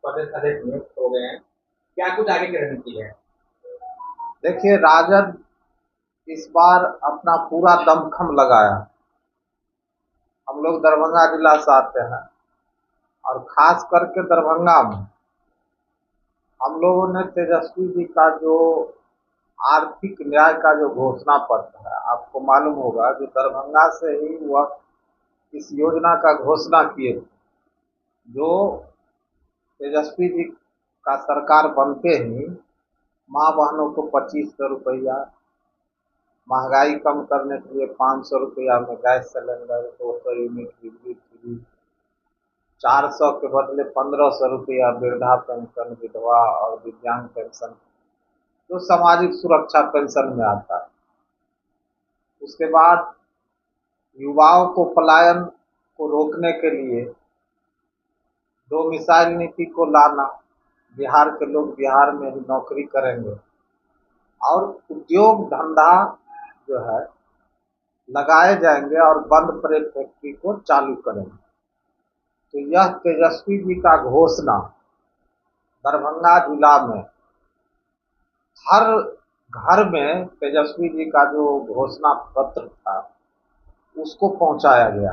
प्रदेश अध्यक्ष नियुक्त हो गए हैं, क्या कुछ आगे की रणनीति है? देखिए, राजद इस बार अपना पूरा दमखम लगाया। हम लोग दरभंगा जिला से आते हैं और खास करके दरभंगा में हम लोगों ने तेजस्वी जी का जो आर्थिक न्याय का जो घोषणा पत्र है, आपको मालूम होगा जो दरभंगा से ही वह इस योजना का घोषणा किए थे। जो तेजस्वी जी का सरकार बनते ही माँ बहनों को 2500 रुपया, महंगाई कम करने के लिए 500 रुपया में गैस सिलेंडर, 200 यूनिट बिजली फ्री, 400 के बदले 1500 रुपया वृद्धा पेंशन, विधवा और दिव्यांग पेंशन, जो सामाजिक सुरक्षा पेंशन में आता है। उसके बाद युवाओं को पलायन को रोकने के लिए दो मिसाइल नीति को लाना, बिहार के लोग बिहार में ही नौकरी करेंगे और उद्योग धंधा जो है लगाए जाएंगे और बंद पड़े फैक्ट्री को चालू करेंगे। तो यह तेजस्वी जी का घोषणा दरभंगा जिला में हर घर में तेजस्वी जी का जो घोषणा पत्र था उसको पहुंचाया गया।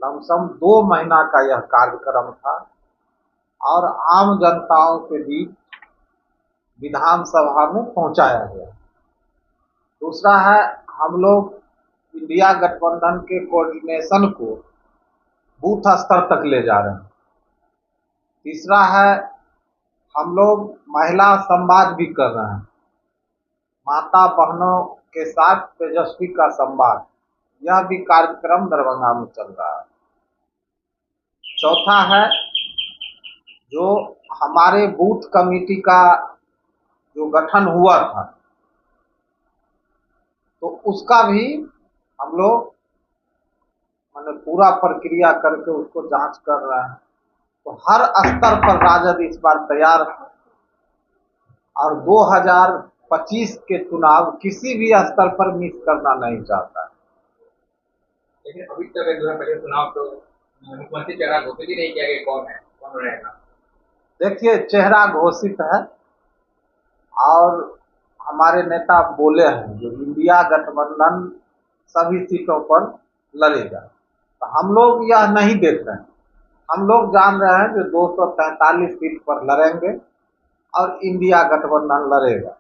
लमसम 2 महीना का यह कार्यक्रम था और आम जनताओं के बीच विधानसभा में पहुंचाया गया। दूसरा है, हम लोग इंडिया गठबंधन के कोऑर्डिनेशन को बूथ स्तर तक ले जा रहे हैं। तीसरा है, हम लोग महिला संवाद भी कर रहे हैं, माता बहनों के साथ तेजस्वी का संवाद, यह भी कार्यक्रम दरभंगा में चल रहा है। चौथा है, जो हमारे बूथ कमेटी का जो गठन हुआ था तो उसका भी हम लोग मैंने पूरा प्रक्रिया करके उसको जांच कर रहे हैं। तो हर स्तर पर राजद इस बार तैयार है और 2025 के चुनाव किसी भी स्तर पर मिस करना नहीं चाहता है। लेकिन अभी तक 2025 चुनाव तो मुख्यमंत्री चेहरा घोषित ही नहीं किया गया, कौन है, कौन रहेगा? देखिए, चेहरा घोषित है और हमारे नेता बोले हैं जो इंडिया गठबंधन सभी सीटों पर लड़ेगा। तो हम लोग यह नहीं देख रहे हैं, हम लोग जान रहे हैं जो 243 सीट पर लड़ेंगे और इंडिया गठबंधन लड़ेगा।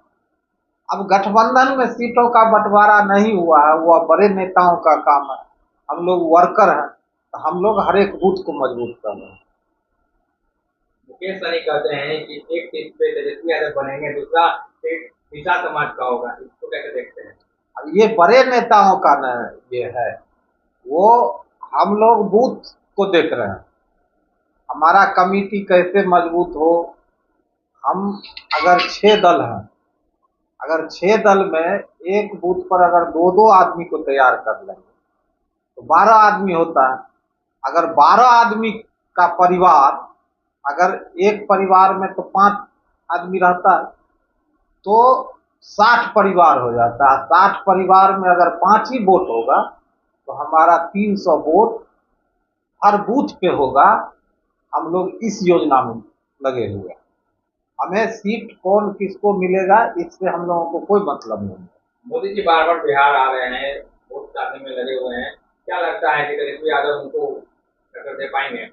अब गठबंधन में सीटों का बंटवारा नहीं हुआ है, वह बड़े नेताओं का काम है। हम लोग वर्कर हैं, तो हम लोग हर एक बूथ को मजबूत कर रहे हैं। मुकेश सहनी कहते हैं कि एक सीट पे तेजस्वी यादव बनेंगे, दूसरा सीट निषाद समाज का होगा, इसको कैसे देखते हैं? अब ये बड़े नेताओं का न ये है, वो हम लोग बूथ को देख रहे हैं, हमारा कमेटी कैसे मजबूत हो। हम अगर 6 दल हैं, अगर 6 दल में एक बूथ पर अगर 2-2 आदमी को तैयार कर लेंगे तो 12 आदमी होता है। अगर 12 आदमी का परिवार, अगर एक परिवार में तो 5 आदमी रहता है तो 60 परिवार हो जाता है। 60 परिवार में अगर 5 ही वोट होगा तो हमारा 300 वोट हर बूथ पे होगा। हम लोग इस योजना में लगे हुए हैं, हमें सीट कौन किसको मिलेगा इससे हम लोगों को कोई मतलब नहीं है। मोदी जी बार बार बिहार आ रहे हैं, वोट डालने में लगे हुए हैं, क्या लगता है कि तेजस्वी यादव उनको टक्कर दे पाएंगे?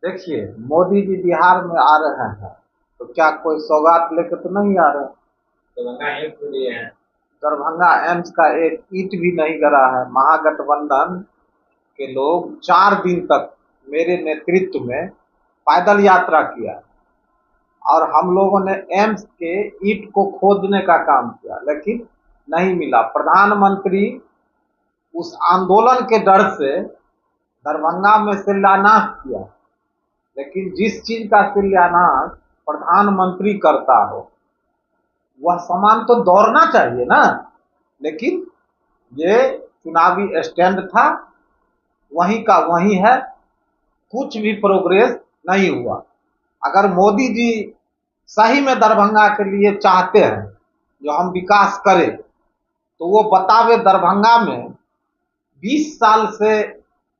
देखिए, मोदी जी बिहार में आ रहे हैं तो क्या कोई सौगात लेके तो नहीं आ रहे हैं। दरभंगा एम्स के लिए हैं। दरभंगा एम्स का एक ईंट भी नहीं गिरा है। महागठबंधन के लोग 4 दिन तक मेरे नेतृत्व में पैदल यात्रा किया और हम लोगों ने एम्स के ईंट को खोदने का काम किया, लेकिन नहीं मिला। प्रधानमंत्री उस आंदोलन के डर से दरभंगा में शिलान्यास किया, लेकिन जिस चीज का शिलान्यास प्रधानमंत्री करता हो वह सामान तो दौड़ना चाहिए ना। लेकिन ये चुनावी स्टैंड था, वहीं का वहीं है, कुछ भी प्रोग्रेस नहीं हुआ। अगर मोदी जी सही में दरभंगा के लिए चाहते हैं जो हम विकास करें तो वो बतावे दरभंगा में 20 साल से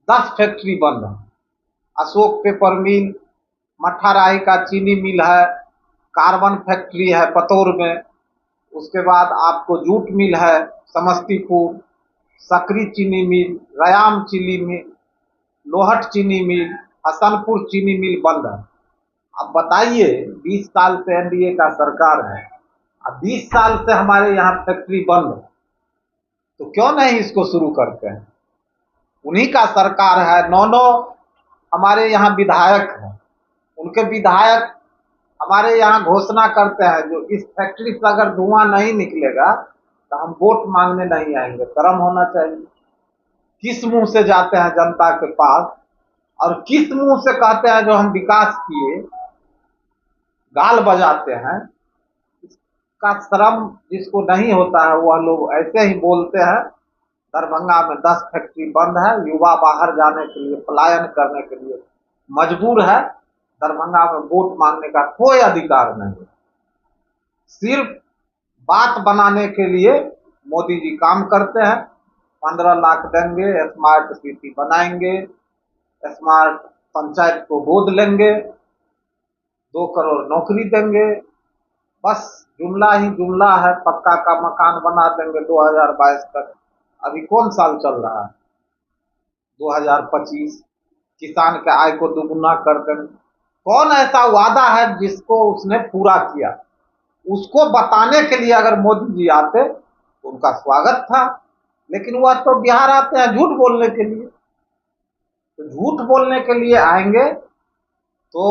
10 फैक्ट्री बंद है। अशोक पेपर मिल, मट्ठाराही का चीनी मिल है, कार्बन फैक्ट्री है पतौर में, उसके बाद आपको जूट मिल है समस्तीपुर, सकरी चीनी मिल, रयाम चीनी मिल, लोहट चीनी मिल, हसनपुर चीनी मिल बंद है। अब बताइए, 20 साल से एनडीए का सरकार है, अब 20 साल से हमारे यहाँ फैक्ट्री बंद है, तो क्यों नहीं इसको शुरू करते हैं? उन्हीं का सरकार है, 9 हमारे यहाँ विधायक हैं, उनके विधायक हमारे यहाँ घोषणा करते हैं जो इस फैक्ट्री से अगर धुआं नहीं निकलेगा तो हम वोट मांगने नहीं आएंगे। शर्म होना चाहिए। किस मुंह से जाते हैं जनता के पास और किस मुंह से कहते हैं जो हम विकास किए, गाल बजाते हैं। इसका शर्म जिसको नहीं होता है वह लोग ऐसे ही बोलते हैं। दरभंगा में 10 फैक्ट्री बंद है, युवा बाहर जाने के लिए, पलायन करने के लिए मजबूर है। दरभंगा में वोट मांगने का कोई अधिकार नहीं है। सिर्फ बात बनाने के लिए मोदी जी काम करते हैं। 15 लाख देंगे, स्मार्ट सिटी बनाएंगे, स्मार्ट पंचायत को गोद लेंगे, 2 करोड़ नौकरी देंगे, बस जुमला ही जुमला है। पक्का का मकान बना देंगे 2022 तक। अभी कौन साल चल रहा है? 2025। किसान के आय को दुगुना कर देंगे। कौन ऐसा वादा है जिसको उसने पूरा किया? उसको बताने के लिए अगर मोदी जी आते तो उनका स्वागत था, लेकिन वह तो बिहार आते हैं झूठ बोलने के लिए। तो झूठ बोलने के लिए आएंगे तो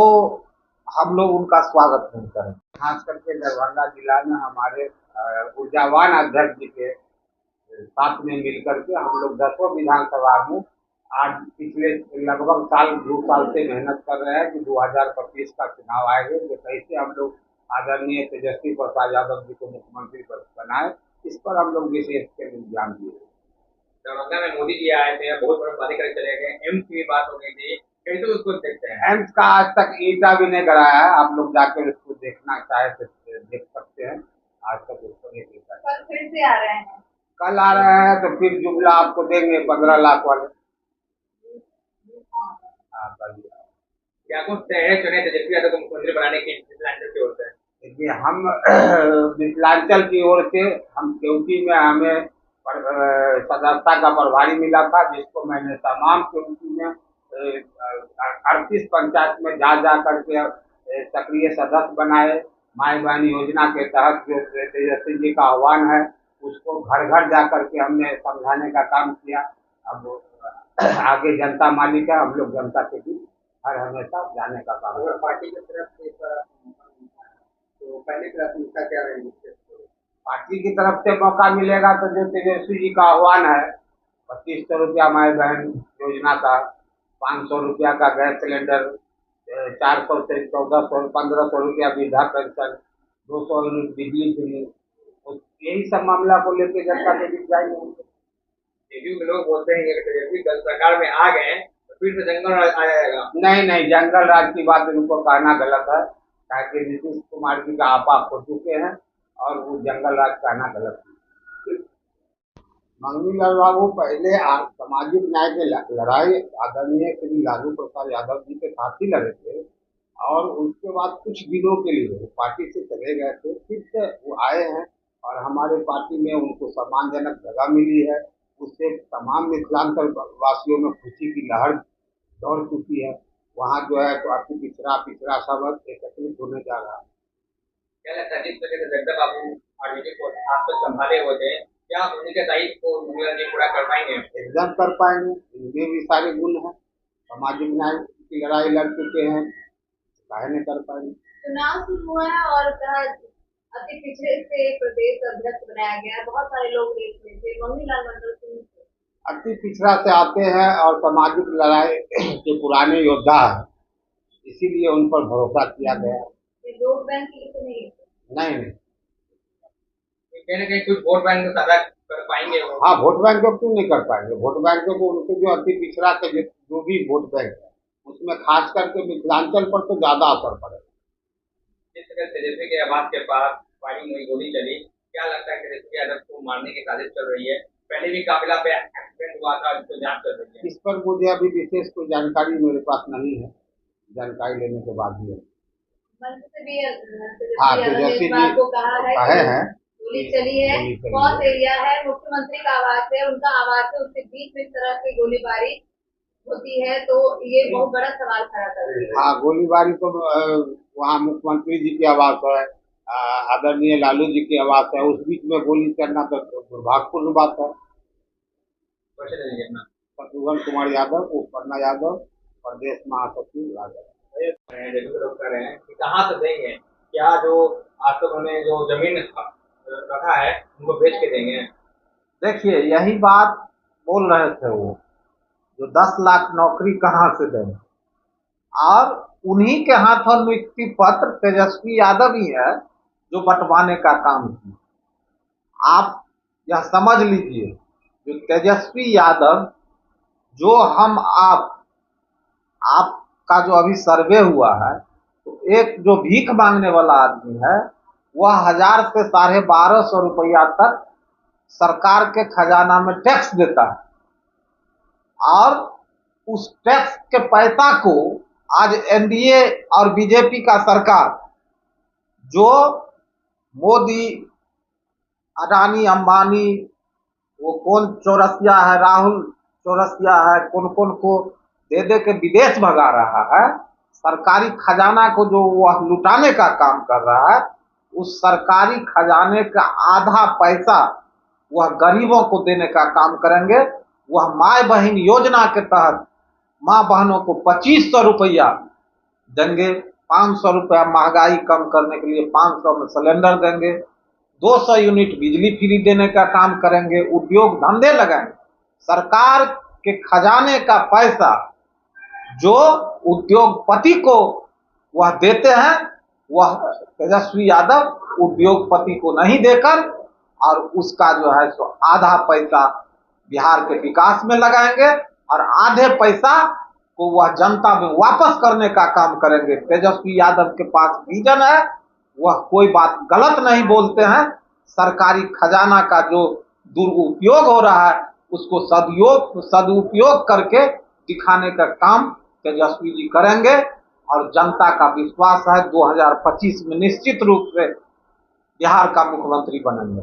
हम लोग उनका स्वागत नहीं करेंगे। खास करके दरभंगा जिला में हमारे ऊर्जावान अध्यक्ष जी के साथ में मिलकर के हम लोग 10वां विधानसभा में आज पिछले लगभग 2 साल से मेहनत कर रहे हैं कि 2025 का चुनाव आएगा, जो कैसे हम लोग आदरणीय तेजस्वी प्रसाद यादव जी को मुख्यमंत्री बनाए, इस पर हम लोग विशेष के ध्यान दिए। दरभंगा में मोदी जी आए थे, बहुत बड़ा वादे करके चले गए, एम्स की बात हो गई थी, कैसे उसको देखते हैं? एम्स का आज तक ईटा भी नहीं कराया है। आप लोग जाकर उसको देखना चाहे तो देख सकते हैं। आज तक उसको नहीं देखा। कल फिर से आ रहे हैं। कल आ रहे हैं तो फिर जुमला आपको देंगे 15 लाख वाले। हाँ, कल क्या कुछ तय है चुने तेजस्वी यादव को मुख्यमंत्री बनाने की मिथिलांचल की ओर से? देखिए, हम मिथिलांचल की ओर से हम केवटी में हमें सदस्यता का प्रभारी मिला था, जिसको मैंने तमाम केवटी में 38 पंचायत में जा जा करके सक्रिय सदस्य बनाए। माई बहन योजना के तहत जो तेजस्वी जी का आह्वान है उसको घर घर जा करके हमने समझाने का काम किया। अब आगे जनता मालिक है, हम लोग जनता के बीच हर हमेशा जाने का काम और पार्टी की तरफ से तो पहली प्राथमिकता क्या रहेगी? पार्टी की तरफ से मौका मिलेगा तो जो तेजस्वी जी का आह्वान है 2500 रुपया माई बहन योजना का, 500 रुपया का गैस सिलेंडर, 400 से 1400 1500 रुपया वृद्धा पेंशन, 200 यूनिट बिजली फ्री, तो यही सब मामला को लेकर जनता के बीच जाएंगे। जेडीयू के लोग बोलते हैं कि तेजस्वी दल सरकार में आ गए तो फिर से जंगल राज आ जाएगा। नहीं, जंगल राज की बात उनको कहना गलत है, ताकि नीतीश कुमार जी का आपा हो चुके हैं और वो जंगल राज कहना गलत है। मंगनी लाल बाबू पहले सामाजिक न्याय की लड़ाई आदरणीय श्री लालू प्रसाद यादव जी के साथ ही लड़े थे, और उसके बाद कुछ दिनों के लिए वो पार्टी से चले गए थे, फिर से वो आए हैं और हमारे पार्टी में उनको सम्मानजनक जगह मिली है। उससे तमाम मिथिलांचल वासियों में खुशी की लहर दौड़ चुकी है। वहाँ जो है तो अति पिछड़ा सब एकत्रित होने जा रहा है। क्या लगता है जिस तरह से जगदम्बा बाबू आरजेडी को आप तक संभाले हुए थे, क्या आप उनके दायित्व को मुगल जी पूरा कर पाएंगे? एकदम कर पाएंगे। इनमें भी सारे गुण हैं, सामाजिक न्याय की लड़ाई लड़ चुके हैं, काहे नहीं कर पाएंगे। चुनाव शुरू हुआ है और कहा अति पिछड़े से प्रदेश अध्यक्ष बनाया गया, बहुत सारे लोग रेस में थे, मंगनी लाल मंडल सिंह अति पिछड़ा से आते हैं और सामाजिक लड़ाई के पुराने योद्धा हैं, इसीलिए उन पर भरोसा किया गया। वोट बैंक के लिए तो नहीं नहीं, कहीं ना कहीं कुछ वोट बैंक को साझा कर पाएंगे वो? हाँ, वोट बैंक को क्यों नहीं कर पाएंगे? वोट बैंक को उनके जो अति पिछड़ा के जो भी वोट बैंक है उसमें खास करके मिथिलांचल पर तो ज्यादा असर पड़ेगा। जिस तरह तेजस्वी के आवास के पास फायरिंग हुई, गोली चली, क्या लगता है तेजस्वी यादव को मारने की साजिश चल रही है? पहले भी काफिला पे एक्सीडेंट हुआ था, जिसको जांच कर रही है। इस पर मुझे अभी विशेष कोई जानकारी मेरे पास नहीं है। जानकारी लेने के बाद ही। मंच से भी हाँ, तेजस्वी यादव ने तेजस्वी इस बात जी को कहा है कहे कि हैं गोली चली है, गोली चली कौन है। एरिया है, मुख्यमंत्री का आवास है, उनका आवास है, उसके बीच में इस तरह की गोलीबारी होती है तो ये बहुत बड़ा सवाल खड़ा करती है। हाँ, गोलीबारी तो वहाँ मुख्यमंत्री जी की आवास है, आदरणीय लालू जी की आवास है, उस बीच में गोली चलना तो दुर्भाग्यपूर्ण बात है। क्वेश्चन देंगे अपना। शत्रुघ्न कुमार यादव, उपन्ना यादव, प्रदेश महासचिव यादव। जैसे लोग कह रहे हैं कि कहाँ से देंगे, क्या जो आज तक उन्होंने जो जमीन रखा है उनको बेच के देंगे? देखिए यही बात बोल रहे थे वो, जो 10 लाख नौकरी कहाँ से देंगे, और उन्हीं के हाथों नियुक्ति पत्र तेजस्वी यादव ही है जो बंटवाने का काम किया। आप यह समझ लीजिए, जो तेजस्वी यादव, जो हम आपका जो अभी सर्वे हुआ है, तो एक जो भीख मांगने वाला आदमी है वह 1000 से 1250 रुपया तक सरकार के खजाना में टैक्स देता है, और उस टैक्स के पैसा को आज एनडीए और बीजेपी का सरकार, जो मोदी, अडानी, अंबानी, वो कौन चौरसिया है, राहुल चौरसिया है, कौन कौन को दे दे के विदेश भगा रहा है, सरकारी खजाना को जो वह लुटाने का काम कर रहा है, उस सरकारी खजाने का आधा पैसा वह गरीबों को देने का काम करेंगे। वह माँ बहन योजना के तहत माँ बहनों को 2500 रुपया देंगे, 500 रुपया महंगाई कम करने के लिए 500 में सिलेंडर देंगे, 200 यूनिट बिजली फ्री देने का काम करेंगे, उद्योग धंधे लगाएंगे। सरकार के खजाने का पैसा जो उद्योगपति को वह देते हैं, वह तेजस्वी यादव उद्योगपति को नहीं देकर और उसका जो है सो आधा पैसा बिहार के विकास में लगाएंगे और आधे पैसा को वह जनता में वापस करने का काम करेंगे। तेजस्वी यादव के पास विजन है, वह कोई बात गलत नहीं बोलते हैं। सरकारी खजाना का जो दुरुपयोग हो रहा है उसको सदुपयोग करके दिखाने का काम तेजस्वी जी करेंगे, और जनता का विश्वास है 2025 में निश्चित रूप से बिहार का मुख्यमंत्री बनेंगे।